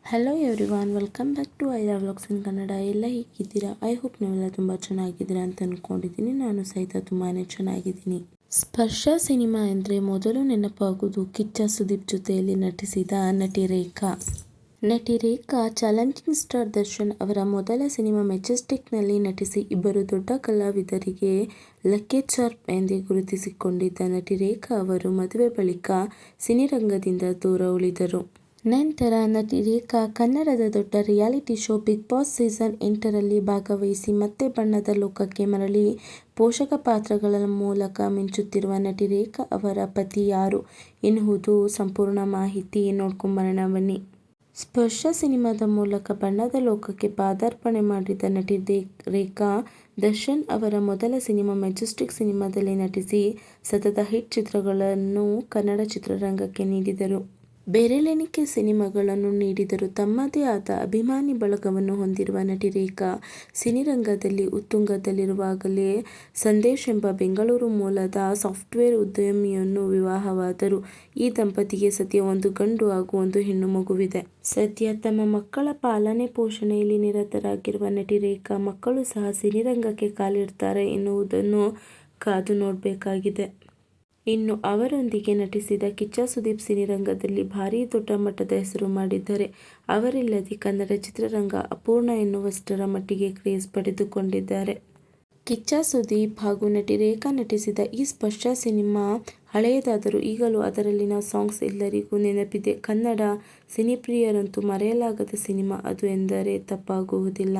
Hello everyone, welcome back to Aira vlogs in Kannada. ಎಲ್ಲ ಹೇಗಿದ್ದೀರಾ? I hope ನೀವೆಲ್ಲ ತುಂಬ ಚೆನ್ನಾಗಿದ್ದೀರಾ ಅಂತ ಅಂದ್ಕೊಂಡಿದ್ದೀನಿ. ನಾನು ಸಹಿತ ತುಂಬಾ ಚೆನ್ನಾಗಿದ್ದೀನಿ. ಸ್ಪರ್ಶ ಸಿನಿಮಾ ಎಂದರೆ ಮೊದಲು ನೆನಪಾಗುವುದು ಕಿಚ್ಚ ಸುದೀಪ್ ಜೊತೆಯಲ್ಲಿ ನಟಿಸಿದ ನಟಿ ರೇಖಾ. ನಟಿ ರೇಖಾ ಚಾಲೆಂಜಿಂಗ್ ಸ್ಟಾರ್ ದರ್ಶನ್ ಅವರ ಮೊದಲ ಸಿನಿಮಾ ಮೆಜೆಸ್ಟಿಕ್ನಲ್ಲಿ ನಟಿಸಿ ಇಬ್ಬರು ದೊಡ್ಡ ಕಲಾವಿದರಿಗೆ ಲಕ್ಕಿ ಚಾರ್ಮ್ ಎಂದೇ ಗುರುತಿಸಿಕೊಂಡಿದ್ದ ನಟಿ ರೇಖಾ ಅವರು ಮದುವೆ ಬಳಿಕ ಸಿನಿರಂಗದಿಂದ ದೂರ ಉಳಿದರು. ನಂತರ ನಟಿ ರೇಖಾ ಕನ್ನಡದ ದೊಡ್ಡ reality show Bigg Boss season 8ರಲ್ಲಿ ಭಾಗವಹಿಸಿ ಮತ್ತೆ ಬಣ್ಣದ ಲೋಕಕ್ಕೆ ಮರಳಿ ಪೋಷಕ ಪಾತ್ರಗಳ ಮೂಲಕ ಮಿಂಚುತ್ತಿರುವ ನಟಿ ರೇಖಾ ಅವರ ಪತಿ ಯಾರು ಎನ್ನುವುದು ಸಂಪೂರ್ಣ ಮಾಹಿತಿ ನೋಡ್ಕೊಂಬರೋಣ ಬನ್ನಿ. ಸ್ಪರ್ಶ ಸಿನಿಮಾದ ಮೂಲಕ ಬಣ್ಣದ ಲೋಕಕ್ಕೆ ಪಾದಾರ್ಪಣೆ ಮಾಡಿದ ನಟಿ ರೇಖಾ ದರ್ಶನ್ ಅವರ ಮೊದಲ ಸಿನಿಮಾ ಮೆಜೆಸ್ಟಿಕ್ ಸಿನಿಮಾದಲ್ಲಿ ನಟಿಸಿ ಸತತ ಹಿಟ್ ಚಿತ್ರಗಳನ್ನು ಕನ್ನಡ ಚಿತ್ರರಂಗಕ್ಕೆ ನೀಡಿದರು. ಬೆರಳೆಣಿಕೆ ಸಿನಿಮಾಗಳನ್ನು ನೀಡಿದರೂ ತಮ್ಮದೇ ಆದ ಅಭಿಮಾನಿ ಬಳಗವನ್ನು ಹೊಂದಿರುವ ನಟಿ ರೇಖಾ ಸಿನಿರಂಗದಲ್ಲಿ ಉತ್ತುಂಗದಲ್ಲಿರುವಾಗಲೇ ಸಂದೇಶ್ ಎಂಬ ಬೆಂಗಳೂರು ಮೂಲದ ಸಾಫ್ಟ್ವೇರ್ ಉದ್ಯಮಿಯನ್ನು ವಿವಾಹವಾದರು. ಈ ದಂಪತಿಗೆ ಸದ್ಯ ಒಂದು ಗಂಡು ಹಾಗೂ ಒಂದು ಹೆಣ್ಣು ಮಗುವಿದೆ. ಸದ್ಯ ತಮ್ಮ ಮಕ್ಕಳ ಪಾಲನೆ ಪೋಷಣೆಯಲ್ಲಿ ನಿರತರಾಗಿರುವ ನಟಿ ರೇಖಾ ಮಕ್ಕಳು ಸಹ ಸಿನಿರಂಗಕ್ಕೆ ಕಾಲಿಡ್ತಾರೆ ಎನ್ನುವುದನ್ನು ಕಾದು ನೋಡಬೇಕಾಗಿದೆ. ಇನ್ನು ಅವರೊಂದಿಗೆ ನಟಿಸಿದ ಕಿಚ್ಚ ಸುದೀಪ್ ಸಿನಿರಂಗದಲ್ಲಿ ಭಾರೀ ದೊಡ್ಡ ಮಟ್ಟದ ಹೆಸರು ಮಾಡಿದ್ದಾರೆ. ಅವರಿಲ್ಲದೆ ಕನ್ನಡ ಚಿತ್ರರಂಗ ಅಪೂರ್ಣ ಎನ್ನುವಷ್ಟರ ಮಟ್ಟಿಗೆ ಕ್ರೇಜ್ ಪಡೆದುಕೊಂಡಿದ್ದಾರೆ. ಕಿಚ್ಚ ಸುದೀಪ್ ಹಾಗೂ ನಟಿ ರೇಖಾ ನಟಿಸಿದ ಈ ಸ್ಪರ್ಶ ಸಿನಿಮಾ ಹಳೆಯದಾದರೂ ಈಗಲೂ ಅದರಲ್ಲಿನ ಸಾಂಗ್ಸ್ ಎಲ್ಲರಿಗೂ ನೆನಪಿದೆ. ಕನ್ನಡ ಸಿನಿಪ್ರಿಯರಂತೂ ಮರೆಯಲಾಗದ ಸಿನಿಮಾ ಅದು ಎಂದರೆ ತಪ್ಪಾಗುವುದಿಲ್ಲ.